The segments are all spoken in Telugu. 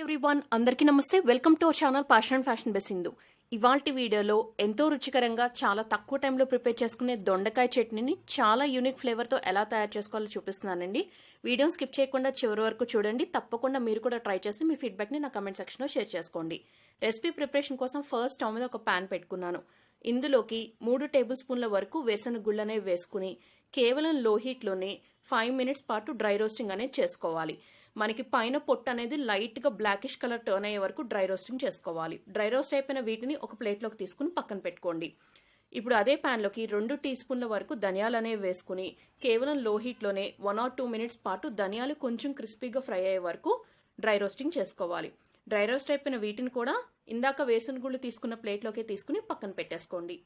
ఎవ్రీవన్ అందరికీ నమస్తే. Welcome to our channel passion and fashion by Sindhu. ఇవాల్టి వీడియోలో ఎంతో రుచికరంగా చాలా తక్కువ టైంలో ప్రిపేర్ చేసుకునే దొండకాయ చట్నీని చాలా యూనిక్ ఫ్లేవర్తో ఎలా తయారు చేసుకోవాలో చూపిస్తున్నానండి. వీడియోని స్కిప్ చేయకుండా చివరి వరకు చూడండి. తప్పకుండా మీరు కూడా ట్రై చేసి మీ ఫీడ్బ్యాక్ని నా కమెంట్ సెక్షన్లో షేర్ చేసుకోండి. రెసిపీ ప్రిపరేషన్ కోసం ఫస్ట్ స్టవ్ మీద ఒక ప్యాన్ పెట్టుకున్నాను. ఇందులోకి 3 టేబుల్ స్పూన్ల వరకు వేసిన గుళ్ళనే వేసుకుని కేవలం లో హీట్లోనే 5 మినిట్స్ పాటు డ్రై రోస్టింగ్ అనేది చేసుకోవాలి. మనకి పైన పొట్టు అనేది లైట్గా బ్లాకిష్ కలర్ టర్న్ అయ్యే వరకు డ్రై రోస్టింగ్ చేసుకోవాలి. డ్రై రోస్ట్ అయిపోయిన వీటిని ఒక ప్లేట్లోకి తీసుకుని పక్కన పెట్టుకోండి. ఇప్పుడు అదే ప్యాన్లోకి 2 టీ స్పూన్ల వరకు ధనియాలు అనేవి వేసుకుని కేవలం లో హీట్లోనే 1 or 2 మినిట్స్ పాటు ధనియాలు కొంచెం క్రిస్పీగా ఫ్రై అయ్యే వరకు డ్రై రోస్టింగ్ చేసుకోవాలి. డ్రై రోస్ట్ అయిపోయిన వీటిని కూడా ఇందాక వేసిన గుళ్ళు తీసుకున్న ప్లేట్లోకి తీసుకుని పక్కన పెట్టేసుకోండి.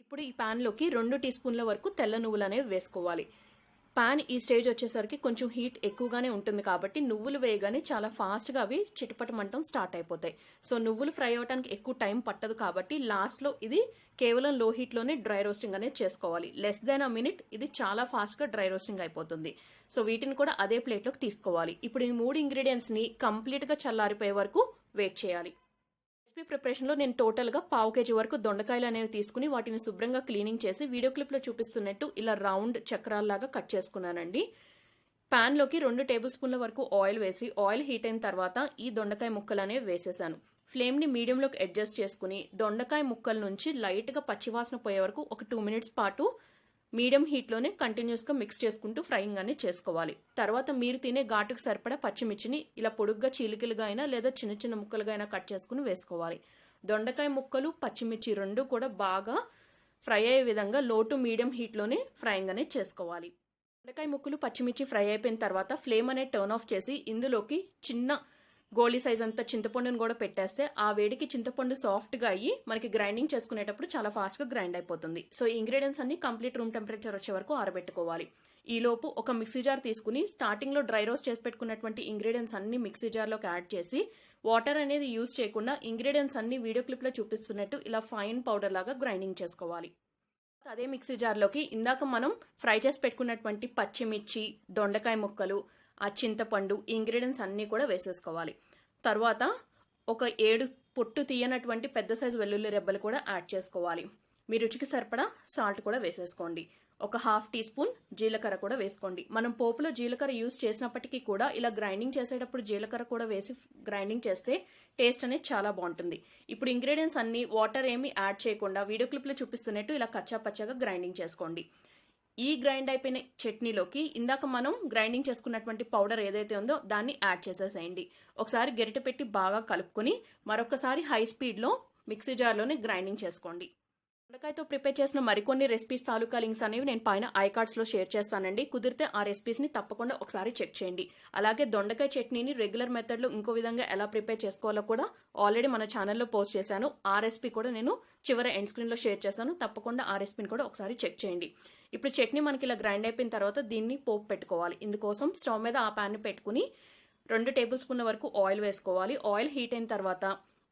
ఇప్పుడు ఈ ప్యాన్లోకి 2 టీ స్పూన్ల వరకు తెల్ల నువ్వులు అనేవి వేసుకోవాలి. పాన్ ఈ స్టేజ్ వచ్చేసరికి కొంచెం హీట్ ఎక్కువగానే ఉంటుంది కాబట్టి నువ్వులు వేయగానే చాలా ఫాస్ట్గా అవి చిటపటమంటం స్టార్ట్ అయిపోతాయి. సో నువ్వులు ఫ్రై అవ్వడానికి ఎక్కువ టైం పట్టదు కాబట్టి లాస్ట్లో ఇది కేవలం లో హీట్లోనే డ్రై రోస్టింగ్ అనేది చేసుకోవాలి. లెస్ దాన్ అ మినిట్ ఇది చాలా ఫాస్ట్గా డ్రై రోస్టింగ్ అయిపోతుంది. సో వీటిని కూడా అదే ప్లేట్లోకి తీసుకోవాలి. ఇప్పుడు ఈ 3 ఇంగ్రీడియంట్స్ని కంప్లీట్గా చల్లారిపోయే వరకు వెయిట్ చేయాలి. రెసిపీ ప్రిపరేషన్లో నేను టోటల్గా 1/2 kg వరకు దొండకాయలు అనేవి తీసుకుని వాటిని శుభ్రంగా క్లీనింగ్ చేసి వీడియో క్లిప్లో చూపిస్తున్నట్టు ఇలా రౌండ్ చక్రాల్లాగా కట్ చేసుకున్నానండి. ప్యాన్లోకి 2 టేబుల్ స్పూన్ల వరకు ఆయిల్ వేసి ఆయిల్ హీట్ అయిన తర్వాత ఈ దొండకాయ ముక్కలు అనేవి వేసేసాను. ఫ్లేమ్ని మీడియంలోకి అడ్జస్ట్ చేసుకుని దొండకాయ ముక్కల నుంచి లైట్గా పచ్చివాసన పోయే వరకు ఒక 2 మినిట్స్ పాటు మీడియం హీట్లోనే కంటిన్యూస్గా మిక్స్ చేసుకుంటూ ఫ్రైయింగ్ అనేది చేసుకోవాలి. తర్వాత మీరు తినే ఘాటుకు సరిపడా పచ్చిమిర్చిని ఇలా పొడుగ్గా చీలికలుగా అయినా లేదా చిన్న చిన్న ముక్కలుగా అయినా కట్ చేసుకుని వేసుకోవాలి. దొండకాయ ముక్కలు పచ్చిమిర్చి రెండు కూడా బాగా ఫ్రై అయ్యే విధంగా లో టు మీడియం హీట్లోనే ఫ్రైయింగ్ అనేది చేసుకోవాలి. దొండకాయ ముక్కలు పచ్చిమిర్చి ఫ్రై అయిపోయిన తర్వాత ఫ్లేమ్ అనేది టర్న్ ఆఫ్ చేసి ఇందులోకి చిన్న గోళీ సైజ్ అంతా చింతపండును కూడా పెట్టేస్తే ఆ వేడికి చింతపండు సాఫ్ట్గా అయ్యి మనకి గ్రైండింగ్ చేసుకునేటప్పుడు చాలా ఫాస్ట్గా గ్రైండ్ అయిపోతుంది. సో ఇంగ్రీడియంట్స్ అన్ని కంప్లీట్ రూమ్ టెంపరేచర్ వచ్చే వరకు ఆరబెట్టుకోవాలి. ఈలోపు ఒక మిక్సీ జార్ తీసుకుని స్టార్టింగ్లో డ్రై రోస్ట్ చేసి పెట్టుకున్నటువంటి ఇంగ్రీడియంట్స్ అన్ని మిక్సీ జార్లోకి యాడ్ చేసి వాటర్ అనేది యూజ్ చేయకుండా ఇంగ్రీడియంట్స్ అన్ని వీడియో క్లిప్లో చూపిస్తున్నట్టు ఇలా ఫైన్ పౌడర్ లాగా గ్రైండింగ్ చేసుకోవాలి. అదే మిక్సీ జార్లోకి ఇందాక మనం ఫ్రై చేసి పెట్టుకున్నటువంటి పచ్చిమిర్చి, దొండకాయ ముక్కలు, ఆ చింతపండు ఇంగ్రీడియంట్స్ అన్నీ కూడా వేసేసుకోవాలి. తర్వాత ఒక 7 పొట్టు తీయనటువంటి పెద్ద సైజు వెల్లుల్లి రెబ్బలు కూడా యాడ్ చేసుకోవాలి. మీ రుచికి సరిపడా సాల్ట్ కూడా వేసేసుకోండి. ఒక 1/2 టీ స్పూన్ జీలకర్ర కూడా వేసుకోండి. మనం పోపులో జీలకర్ర యూజ్ చేసినప్పటికీ కూడా ఇలా గ్రైండింగ్ చేసేటప్పుడు జీలకర్ర కూడా వేసి గ్రైండింగ్ చేస్తే టేస్ట్ అనేది చాలా బాగుంటుంది. ఇప్పుడు ఇంగ్రీడియంట్స్ అన్ని వాటర్ ఏమి యాడ్ చేయకుండా వీడియో క్లిప్లో చూపిస్తున్నట్టు ఇలా కచ్చా పచ్చగా గ్రైండింగ్ చేసుకోండి. ఈ గ్రైండ్ అయిపోయిన చట్నీలోకి ఇందాక మనం గ్రైండింగ్ చేసుకున్నటువంటి పౌడర్ ఏదైతే ఉందో దాన్ని యాడ్ చేసేసేయండి. ఒకసారి గరిటె పెట్టి బాగా కలుపుకొని మరొకసారి హై స్పీడ్లో మిక్సీ జార్లోనే గ్రైండింగ్ చేసుకోండి. దొండకాయతో ప్రిపేర్ చేసిన మరికొన్ని రెసిపీస్ తాలూకా లింక్స్ అనేవి నేను పైన ఐకార్డ్స్లో షేర్ చేస్తానండి. కుదిరితే ఆ రెసిపీస్ని తప్పకుండా ఒకసారి చెక్ చేయండి. అలాగే దొండకాయ చట్నీని రెగ్యులర్ మెథడ్లో ఇంకో విధంగా ఎలా ప్రిపేర్ చేసుకోవాలో కూడా ఆల్రెడీ మన ఛానల్లో పోస్ట్ చేశాను. ఆ రెసిపీ కూడా నేను చివరి ఎండ్ స్క్రీన్లో షేర్ చేశాను. తప్పకుండా ఆ రెసిపీని కూడా ఒకసారి చెక్ చేయండి. ఇప్పుడు చట్నీ మనకి ఇలా గ్రైండ్ అయిపోయిన తర్వాత దీన్ని పోపు పెట్టుకోవాలి. ఇందుకోసం స్టవ్ మీద ఆ ప్యాన్ని పెట్టుకుని 2 టేబుల్ స్పూన్ల వరకు ఆయిల్ వేసుకోవాలి. ఆయిల్ హీట్ అయిన తర్వాత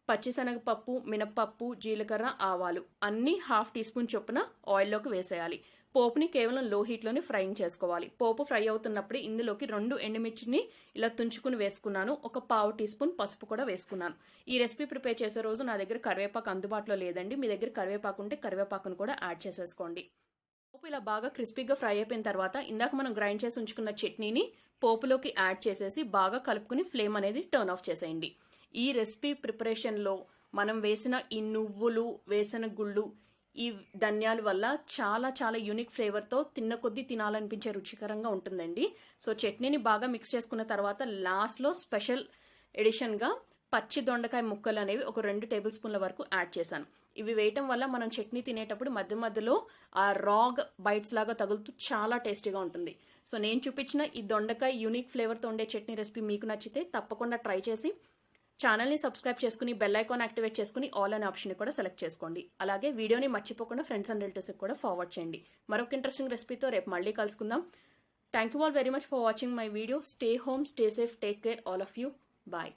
పచ్చిశనగపప్పు, మినప్పప్పు, జీలకర్ర, ఆవాలు అన్నీ 1/2 టీ స్పూన్ చొప్పున ఆయిల్లోకి వేసేయాలి. పోపుని కేవలం లో హీట్లోనే ఫ్రైయింగ్ చేసుకోవాలి. పోపు ఫ్రై అవుతున్నప్పుడు ఇందులోకి 2 ఎండుమిర్చిని ఇలా తుంచుకుని వేసుకున్నాను. ఒక 1/2 టీ స్పూన్ పసుపు కూడా వేసుకున్నాను. ఈ రెసిపీ ప్రిపేర్ చేసే రోజు నా దగ్గర కరివేపాకు అందుబాటులో లేదండి. మీ దగ్గర కరివేపాకు ఉంటే కరివేపాకును కూడా యాడ్ చేసేసుకోండి. పోపు ఇలా బాగా క్రిస్పీగా ఫ్రై అయిపోయిన తర్వాత ఇందాక మనం గ్రైండ్ చేసి ఉంచుకున్న చట్నీని పోపులోకి యాడ్ చేసేసి బాగా కలుపుకుని ఫ్లేమ్ అనేది టర్న్ ఆఫ్ చేసేయండి. ఈ రెసిపీ ప్రిపరేషన్లో మనం వేసిన ఈ నువ్వులు, వేసిన గుళ్ళు, ఈ ధనియాల వల్ల చాలా చాలా యూనిక్ ఫ్లేవర్తో తిన్న కొద్దీ తినాలనిపించే రుచికరంగా ఉంటుందండి. సో చట్నీని బాగా మిక్స్ చేసుకున్న తర్వాత లాస్ట్లో స్పెషల్ ఎడిషన్గా పచ్చి దొండకాయ ముక్కలు అనేవి ఒక 2 టేబుల్ స్పూన్ల వరకు యాడ్ చేశాను. ఇవి వేయటం వల్ల మనం చట్నీ తినేటప్పుడు మధ్య మధ్యలో ఆ రాగ్ బైట్స్ లాగా తగులుతూ చాలా టేస్టీగా ఉంటుంది. సో నేను చూపించిన ఈ దొండకాయ యూనిక్ ఫ్లేవర్తో ఉండే చట్నీ రెసిపీ మీకు నచ్చితే తప్పకుండా ట్రై చేసి ఛానల్ని సబ్స్క్రైబ్ చేసుకుని బెల్ ఐకాన్ యాక్టివేట్ చేసుకుని ఆల్ అనే ఆప్షన్ కూడా సెలెక్ట్ చేసుకోండి. అలాగే వీడియోని మర్చిపోకుండా ఫ్రెండ్స్ అండ్ రిలేటివ్స్కి కూడా ఫార్వర్డ్ చేయండి. మరొక ఇంట్రెస్టింగ్ రెసిపీతో రేపు మళ్ళీ కలుసుకుందాం. Thank you all very much for watching my video. Stay home, stay safe, take care all of you. Bye.